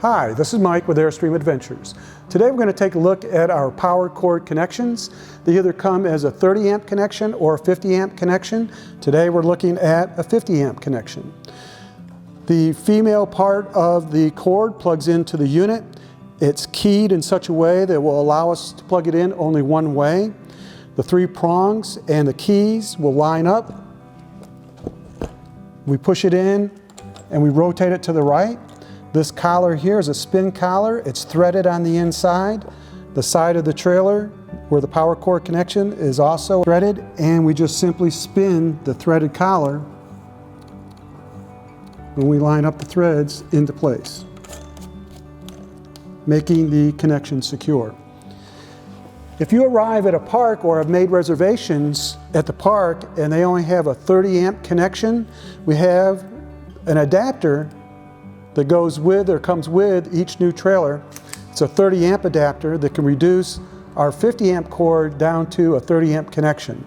Hi, this is Mike with Airstream Adventures. Today we're going to take a look at our power cord connections. They either come as a 30 amp connection or a 50 amp connection. Today we're looking at a 50 amp connection. The female part of the cord plugs into the unit. It's keyed in such a way that will allow us to plug it in only one way. The three prongs and the keys will line up. We push it in and we rotate it to the right. This collar here is a spin collar. It's threaded on the inside. The side of the trailer where the power cord connection is also threaded, and we just simply spin the threaded collar when we line up the threads into place, making the connection secure. If you arrive at a park or have made reservations at the park and they only have a 30 amp connection, we have an adapter that goes with or comes with each new trailer. It's a 30 amp adapter that can reduce our 50 amp cord down to a 30 amp connection.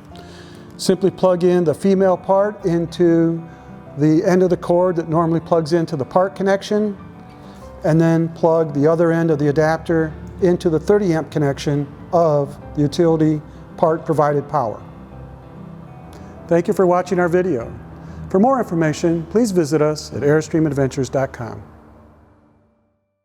Simply plug in the female part into the end of the cord that normally plugs into the part connection, and then plug the other end of the adapter into the 30 amp connection of the utility part provided power. Thank you for watching our video. For more information, please visit us at airstreamadventures.com.